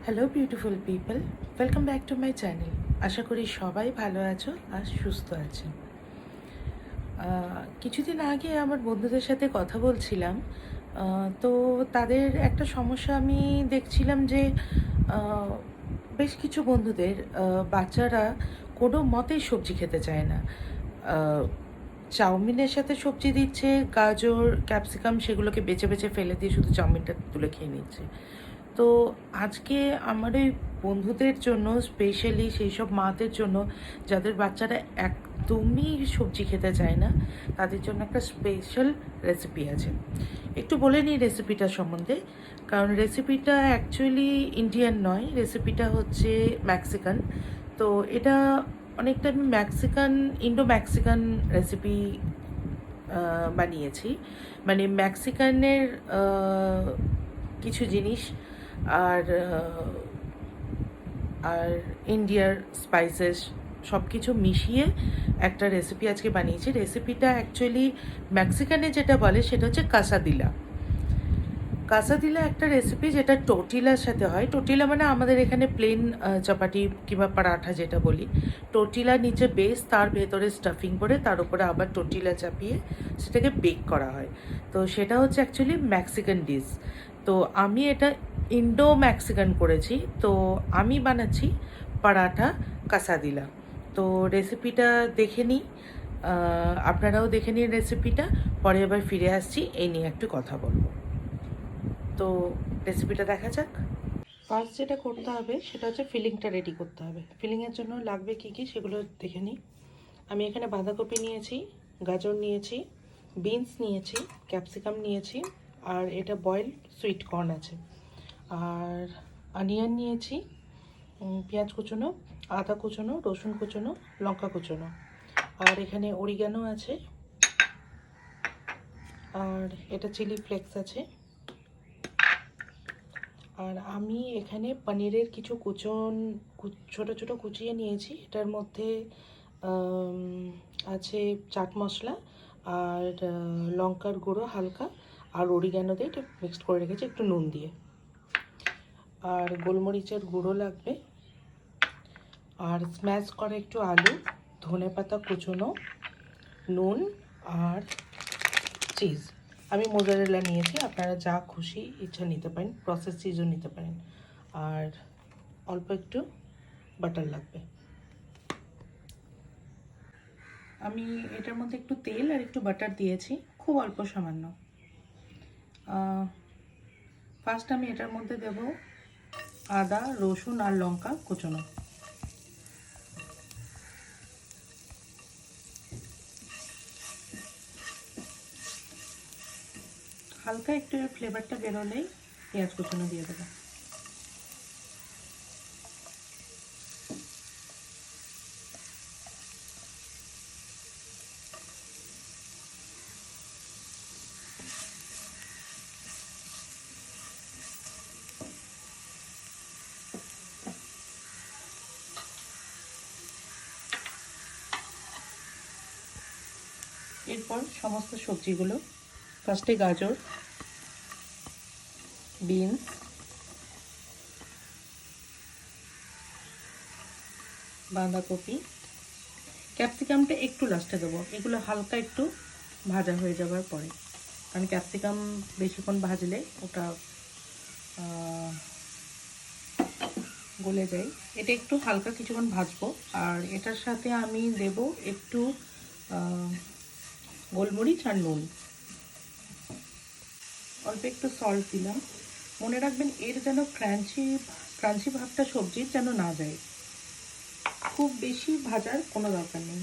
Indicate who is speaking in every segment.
Speaker 1: Hello beautiful people, welcome back to my channel. আশা করি সবাই ভালো আছো আর সুস্থ আছো। কিছুদিন আগে আমার বন্ধুদের সাথে কথা বলছিলাম, তো তাদের একটা সমস্যা আমি দেখছিলাম যে বেশ কিছু বন্ধুদের বাচ্চারা কোনো মতেই সবজি খেতে চায় না। চাউমিনের সাথে সবজি দিচ্ছে, গাজর ক্যাপসিকাম সেগুলোকে বেছে বেছে ফেলে দিয়ে শুধু চাউমিনটা তুলে খেয়ে নিচ্ছে। তো আজকে আমার এই বন্ধুদের জন্য, স্পেশালি সেই সব মাদের জন্য যাদের বাচ্চারা একদমই সবজি খেতে চায় না, তাদের জন্য একটা স্পেশাল রেসিপি আছে। একটু বলে নিই রেসিপিটা সম্বন্ধে, কারণ রেসিপিটা অ্যাকচুয়ালি ইন্ডিয়ান নয়, রেসিপিটা হচ্ছে মেক্সিকান। তো এটা অনেকটা আমি ইন্ডো মেক্সিকান রেসিপি বানিয়েছি। মানে মেক্সিকানের কিছু জিনিস আর আর ইন্ডিয়ার স্পাইসেস সব কিছু মিশিয়ে একটা রেসিপি আজকে বানিয়েছি। রেসিপিটা অ্যাকচুয়ালি মেক্সিকানে যেটা বলে সেটা হচ্ছে কাসাদিলা। কাসাদিলা একটা রেসিপি যেটা টোটিলার সাথে হয়। টোটিলা মানে আমাদের এখানে প্লেন চাপাটি কিংবা পরাঠা যেটা বলি। টোটিলা নিচে বেস, তার ভেতরে স্টাফিং করে তার উপরে আবার টোটিলা চাপিয়ে সেটাকে বেক করা হয়। তো সেটা হচ্ছে অ্যাকচুয়ালি মেক্সিকান ডিশ। তো আমি এটা ইন্ডো মেক্সিকান করেছি। তো আমি বানাচ্ছি পরাঠা কাসাদিলা। তো রেসিপিটা দেখে নিই, আপনারাও দেখে নিন রেসিপিটা। পরে আবার ফিরে আসছি, এই নিয়ে একটু কথা বলবো। তো রেসিপিটা দেখা যাক। ফার্স্ট যেটা করতে হবে সেটা হচ্ছে ফিলিংটা রেডি করতে হবে। ফিলিংয়ের জন্য লাগবে কি কি সেগুলো দেখে নিই। আমি এখানে বাঁধাকপি নিয়েছি, গাজর নিয়েছি, বিনস নিয়েছি, ক্যাপসিকাম নিয়েছি, আর এটা বয়েলড সুইট কর্ন আছে, আর অনিয়ন নিয়েছি, পেঁয়াজ কুচোনো, আদা কুচোনো, রসুন কুচোনো, লঙ্কা কুচোনো, আর এখানে অরিগানো আছে, আর এটা চিলি ফ্লেক্স আছে। আর আমি এখানে পনিরের কিছু ছোটো ছোটো কুচিয়ে নিয়েছি। এটার মধ্যে আছে চাট মশলা আর লঙ্কার গুঁড়ো হালকা, আর অরিগ্যানো দিয়ে এটা মিক্সড করে রেখেছি একটু নুন দিয়ে। আর গোলমরিচের গুঁড়ো লাগবে, আর স্ম্যাশ করা একটু আলু, ধনেপাতা কুচোনো, নুন আর চিজ। আমি মোজারেলা নিয়েছি, আপনারা যা খুশি ইচ্ছা নিতে পারেন, প্রসেস চিজও নিতে পারেন। আর অল্প একটু বাটার লাগবে। আমি এটার মধ্যে একটু তেল আর একটু বাটার দিয়েছি, খুব অল্প সামান্য। ফার্স্ট আমি এটার মধ্যে দেব আদা, রসুন আর লঙ্কা কুচোনো। হালকা একটু ফ্লেভারটা বেরোলেই পেঁয়াজ কুচোনো দিয়ে দেবো। এরপর সমস্ত সবজিগুলো, ফার্স্টে গাজর, বিনস, বাঁধাকপি, ক্যাপসিকামটা একটু লাস্টে দেবো। এগুলো হালকা একটু ভাজা হয়ে যাওয়ার পরে, কারণ ক্যাপসিকাম বেশিক্ষণ ভাজলে ওটা গলে যায়। এটা একটু হালকা কিছুক্ষণ ভাজবো। আর এটার সাথে আমি দেব একটু গোলমরিচ আর নুন, অল্প একটু সল্ট দিলাম। মনে রাখবেন এর যেন ক্রাঞ্চি ভাবটা সবজির যেন না যায়, খুব বেশি ভাজার কোনো দরকার নেই।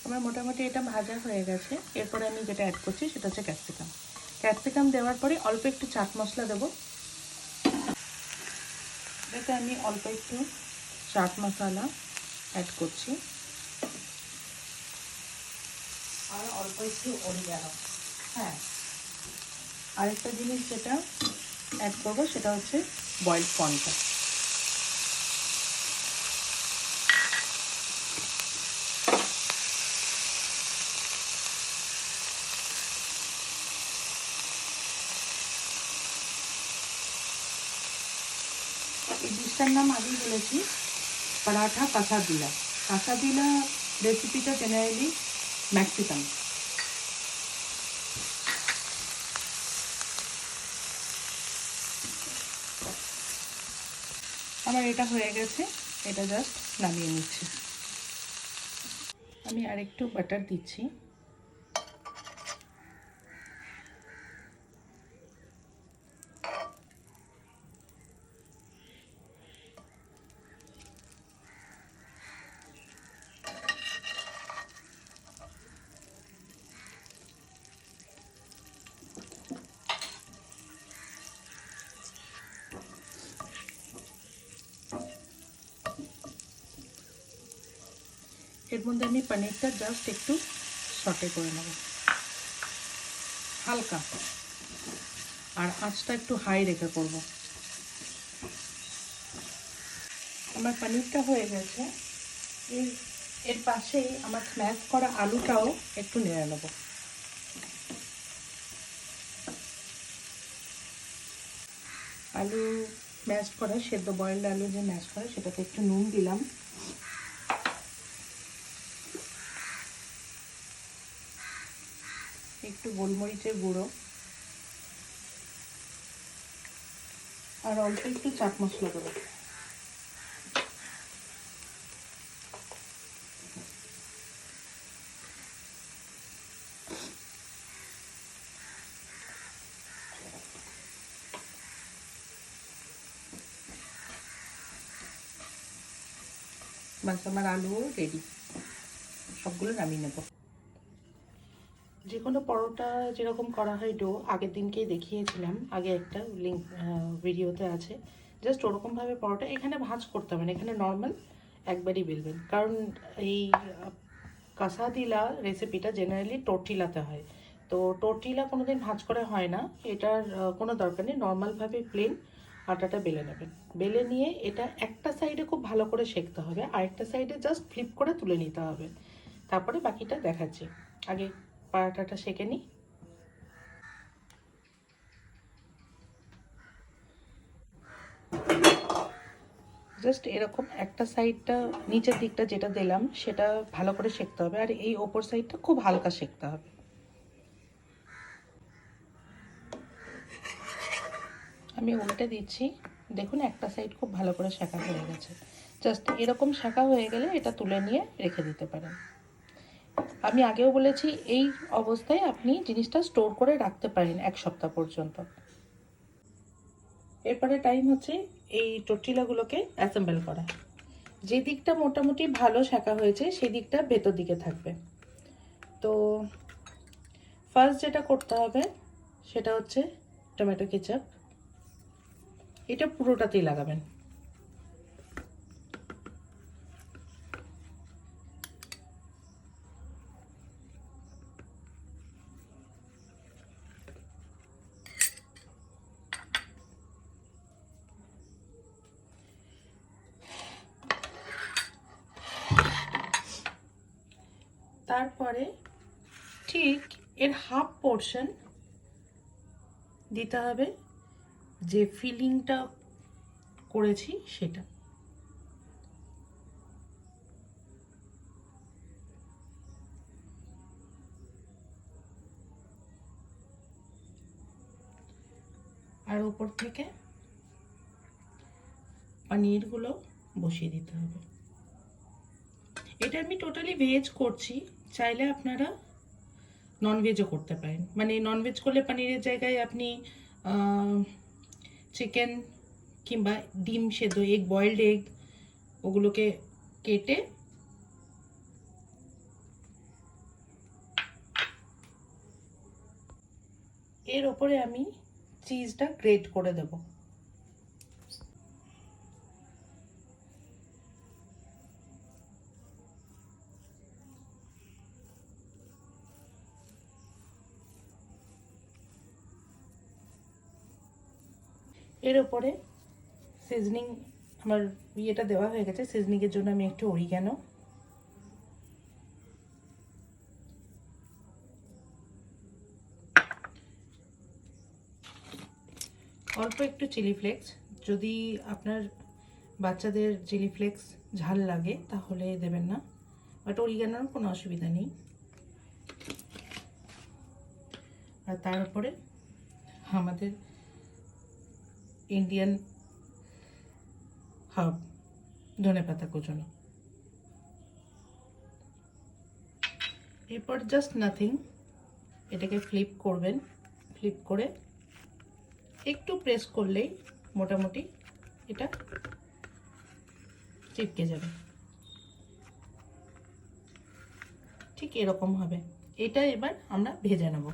Speaker 1: আমার মোটামুটি এটা ভাজা হয়ে গেছে। এরপরে আমি যেটা অ্যাড করছি সেটা হচ্ছে ক্যাপসিকাম। ক্যাপসিকাম দেওয়ার পরে অল্প একটু চাট মশলা দেবো। এটাতে আমি অল্প একটু চাট মশলা অ্যাড করছি, আর অল্প একটু অরিগ্যানো। হ্যাঁ, আরেকটা জিনিস যেটা অ্যাড করবো, সেটা হচ্ছে বয়েলড কর্নটা। এই ডিশটার নাম আগেই বলেছি, পরাঠা কাসাদিলা। কাসাদিলা রেসিপিটা জেনারেলি মেক্সিকান। আমার এটা হয়ে গেছে, এটা জাস্ট নামিয়ে নিচ্ছি। আমি আরেকটু বাটার দিচ্ছি। এর মধ্যে আমি পনিরটা জাস্ট একটু সটে করে নেব হালকা, আর আঁচটা একটু হাই রেখে করব। আমার পনিরটা হয়ে গেছে। এর পাশেই আমার স্ম্যাশ করা আলুটাও একটু নেড়ে নেব। আলু ম্যাশ করা, সেদ্ধ বয়েলড আলু যে ম্যাশ করা, সেটাতে একটু নুন দিলাম, একটু গোলমরিচের গুঁড়ো, আর অল্প একটু চাট মশলা দেবো। বাস আমার আলুও রেডি, সবগুলো নামিয়ে নেব। যে কোনো পরোটা যেরকম করা হয় ডো, আগের দিনকেই দেখিয়েছিলাম, আগে একটা লিঙ্ক ভিডিওতে আছে, জাস্ট ওরকমভাবে পরোটা এখানে ভাঁজ করতে হবে না, এখানে নর্মাল একবারই বেলবেন। কারণ এই কাসাদিলা রেসিপিটা জেনারেলি টর্টিলাতে হয়, তো টর্টিলা কোনোদিন ভাঁজ করা হয় না, এটার কোনো দরকার নেই। নর্মালভাবে প্লেন আটাটা বেলে নেবেন, বেলে নিয়ে এটা একটা সাইডে খুব ভালো করে সেঁকতে হবে, আরেকটা সাইডে জাস্ট ফ্লিপ করে তুলে নিতে হবে। তারপরে বাকিটা দেখাচ্ছি, আগে পরাটাটা সেঁকে নিই। জাস্ট এরকম একটা সাইডটা, নিচের দিকটা যেটা দিলাম সেটা ভালো করে সেঁকতে হবে, আর এই ওপর সাইডটা খুব হালকা সেঁকতে হবে। আমি উল্টে দিচ্ছি, দেখুন একটা সাইড খুব ভালো করে সেঁকা হয়ে গেছে। জাস্ট এরকম সেঁকা হয়ে গেলে এটা তুলে নিয়ে রেখে দিতে পারেন। আমি আগেও বলেছি, এই অবস্থায় আপনি জিনিসটা স্টোর করে রাখতে পারেন 1 সপ্তাহ পর্যন্ত। এরপরে টাইম হচ্ছে এই টর্টিলাগুলোকে অ্যাসেম্বল করা। যে দিকটা মোটামুটি ভালো সেঁকা হয়েছে সেই দিকটা ভেতর দিকে থাকবে। তো ফার্স্ট যেটা করতে হবে সেটা হচ্ছে টমেটো কেচাপ, এটা পুরোটাতেই লাগাবেন। তারপরে ঠিক এর হাফ পোর্শন দিতে হবে যে ফিলিংটা করেছি সেটা। আর উপর থেকে পনিরগুলো বসিয়ে দিতে হবে। এটা আমি টোটালি ভেজ করছি, চাইলে আপনারা ননভেজও করতে পারেন। মানে ননভেজ করলে পনিরের জায়গায় আপনি চিকেন কিংবা ডিম সেদ্ধ, এগ, বয়েলড এগ, ওগুলোকে কেটে এর ওপরে আমি চিজটা গ্রেট করে দেব। এর ওপরে সিজনিং আমার ইয়েটা দেওয়া হয়ে গেছে। সিজনিংয়ের জন্য আমি একটু অরিগ্যানো, অল্প একটু চিলি ফ্লেক্স, যদি আপনার বাচ্চাদের চিলি ফ্লেক্স ঝাল লাগে তাহলে দেবেন না, বাট অরিগ্যানোর কোনো অসুবিধা নেই। আর তার উপরে আমাদের ইন্ডিয়ান হার্ব ধনেপাতা কুচনো। এরপর জাস্ট নাথিং, এটাকে ফ্লিপ করবেন। ফ্লিপ করে একটু প্রেস করলেই মোটামুটি এটা চিপকে যাবে। ঠিক এরকম হবে। এটা এবার আমরা ভেজে নেব।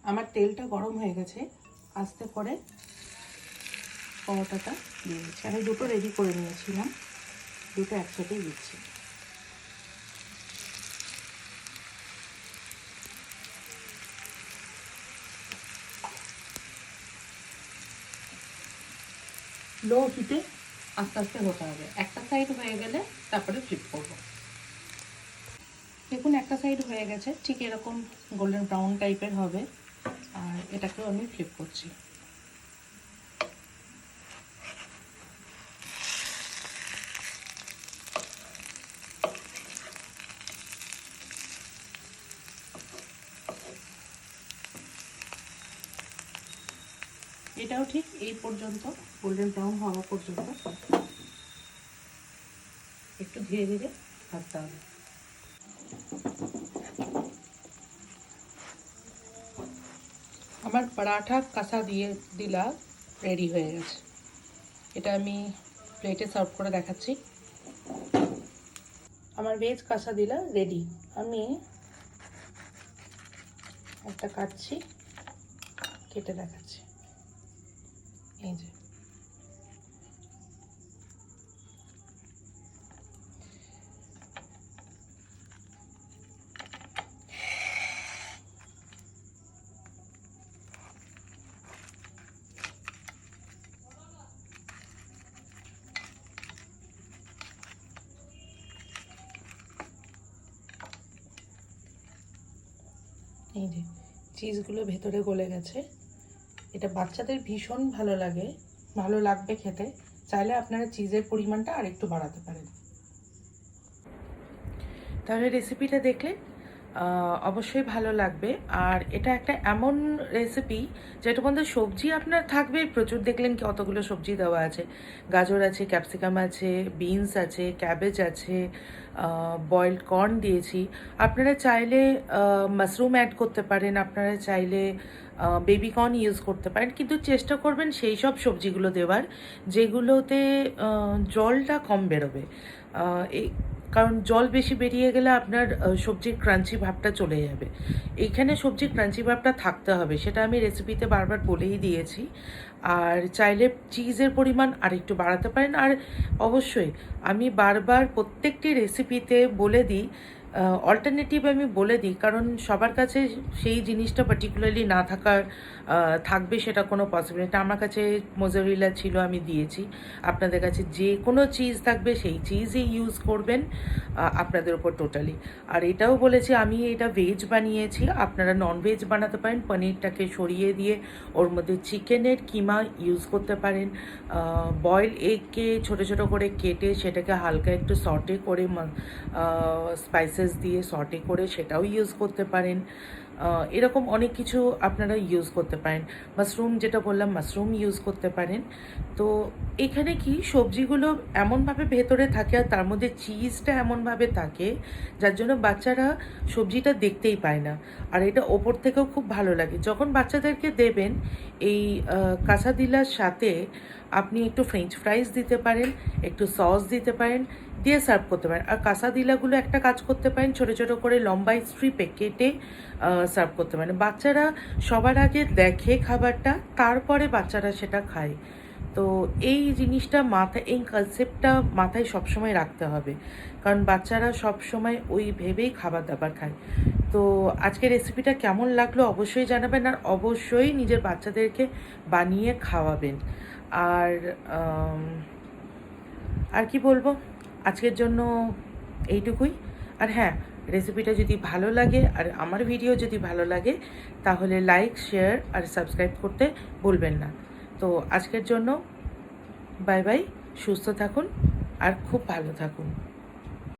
Speaker 1: আমার তেলটা গরম হয়ে গেছে, আস্তে করে পরোটাটা দিয়ে দিচ্ছি। আমি দুটো রেডি করে নিয়েছিলাম, দুটো একসাথেই দিচ্ছি। লো হিটে আস্তে আস্তে হতে হবে। একটা সাইড হয়ে গেলে তারপরে ফ্লিপ করবো। দেখুন একটা সাইড হয়ে গেছে, ঠিক এরকম গোল্ডেন ব্রাউন টাইপের হবে। আর এটাকেও আমি ফ্লিপ করছি। এটাও ঠিক এই পর্যন্ত গোল্ডেন ব্রাউন হওয়া পর্যন্ত একটু ধীরে ধীরে ভাজতে হবে। আমার পরাঠা কাঁচা দিয়ে দিলা রেডি হয়ে গেছে। এটা আমি প্লেটে সার্ভ করে দেখাচ্ছি। আমার ভেজ কাঁচা দিলা রেডি। আমি একটা কাটছি, কেটে দেখাচ্ছি। এই যে এই যে চিজগুলো ভেতরে গলে গেছে। এটা বাচ্চাদের ভীষণ ভালো লাগে, ভালো লাগবে খেতে। চাইলে আপনারা চিজের পরিমাণটা আর একটু বাড়াতে পারেন। তাহলে রেসিপিটা দেখলে অবশ্যই ভালো লাগবে। আর এটা একটা এমন রেসিপি যেটার মধ্যে সবজি আপনার থাকবে প্রচুর। দেখলেন কি কতগুলো সবজি দেওয়া আছে, গাজর আছে, ক্যাপসিকাম আছে, বিনস আছে, ক্যাবেজ আছে, বয়েলড কর্ন দিয়েছি। আপনারা চাইলে মাশরুম অ্যাড করতে পারেন, আপনারা চাইলে বেবি কর্ন ইউজ করতে পারেন, কিন্তু চেষ্টা করবেন সেই সব সবজিগুলো দেওয়ার যেগুলোতে জলটা কম বেরোবে। এই কারণ জল বেশি বেরিয়ে গেলে আপনার সবজির ক্রাঞ্চি ভাবটা চলে যাবে। এইখানে সবজির ক্রাঞ্চি ভাবটা থাকতে হবে, সেটা আমি রেসিপিতে বারবার বলেই দিয়েছি। আর চাইলে চিজের পরিমাণ আর একটু বাড়াতে পারেন। আর অবশ্যই আমি বারবার প্রত্যেকটি রেসিপিতে বলে দিই, অল্টারনেটিভ আমি বলে দিই, কারণ সবার কাছে সেই জিনিসটা পার্টিকুলারলি না থাকবে সেটা কোনো পসিবিলিটি। আমার কাছে মোজারেলা ছিল, আমি দিয়েছি। আপনাদের কাছে যে কোনো চিজ থাকবে সেই চিজই ইউজ করবেন, আপনাদের উপর টোটালি। আর এটাও বলেছি আমি এটা ভেজ বানিয়েছি, আপনারা নন ভেজ বানাতে পারেন। পনিরটাকে সরিয়ে দিয়ে ওর মধ্যে চিকেনের কিমা ইউজ করতে পারেন। বয়েল এগকে ছোটো ছোটো করে কেটে সেটাকে হালকা একটু সটে করে স্পাইসেস দিয়ে সটে করে সেটাও ইউজ করতে পারেন। এরকম অনেক কিছু আপনারা ইউজ করতে পারেন। মাশরুম যেটা বললাম, মাশরুম ইউজ করতে পারেন। তো এখানে কি সবজিগুলো এমনভাবে ভেতরে থাকে আর তার মধ্যে চিজটা এমনভাবে থাকে যার জন্য বাচ্চারা সবজিটা দেখতেই পায় না। আর এটা ওপর থেকেও খুব ভালো লাগে। যখন বাচ্চাদেরকে দেবেন এই কাসাদিলার সাথে আপনি একটু ফ্রেঞ্চ ফ্রাইজ দিতে পারেন, একটু সস দিতে পারেন, দিয়ে সার্ভ করতে পারেন। আর কাসাদিলাগুলো একটা কাজ করতে পারেন, ছোটো ছোটো করে লম্বাই স্ট্রিপে কেটে সার্ভ করতে পারেন। বাচ্চারা সবার আগে দেখে খাবারটা, তারপরে বাচ্চারা সেটা খায়। তো এই জিনিসটা এই কনসেপ্টটা মাথায় সবসময় রাখতে হবে, কারণ বাচ্চারা সবসময় ওই ভেবেই খাবার দাবার খায়। তো আজকের রেসিপিটা কেমন লাগলো অবশ্যই জানাবেন, আর অবশ্যই নিজের বাচ্চাদেরকে বানিয়ে খাওয়াবেন। আর আর কি বলবো, আজকের জন্য এইটুকুই। আর হ্যাঁ, রেসিপিটা যদি ভালো লাগে আর আমার ভিডিও যদি ভালো লাগে তাহলে লাইক, শেয়ার আর সাবস্ক্রাইব করতে ভুলবেন না। তো আজকের জন্য বাই বাই, সুস্থ থাকুন আর খুব ভালো থাকুন।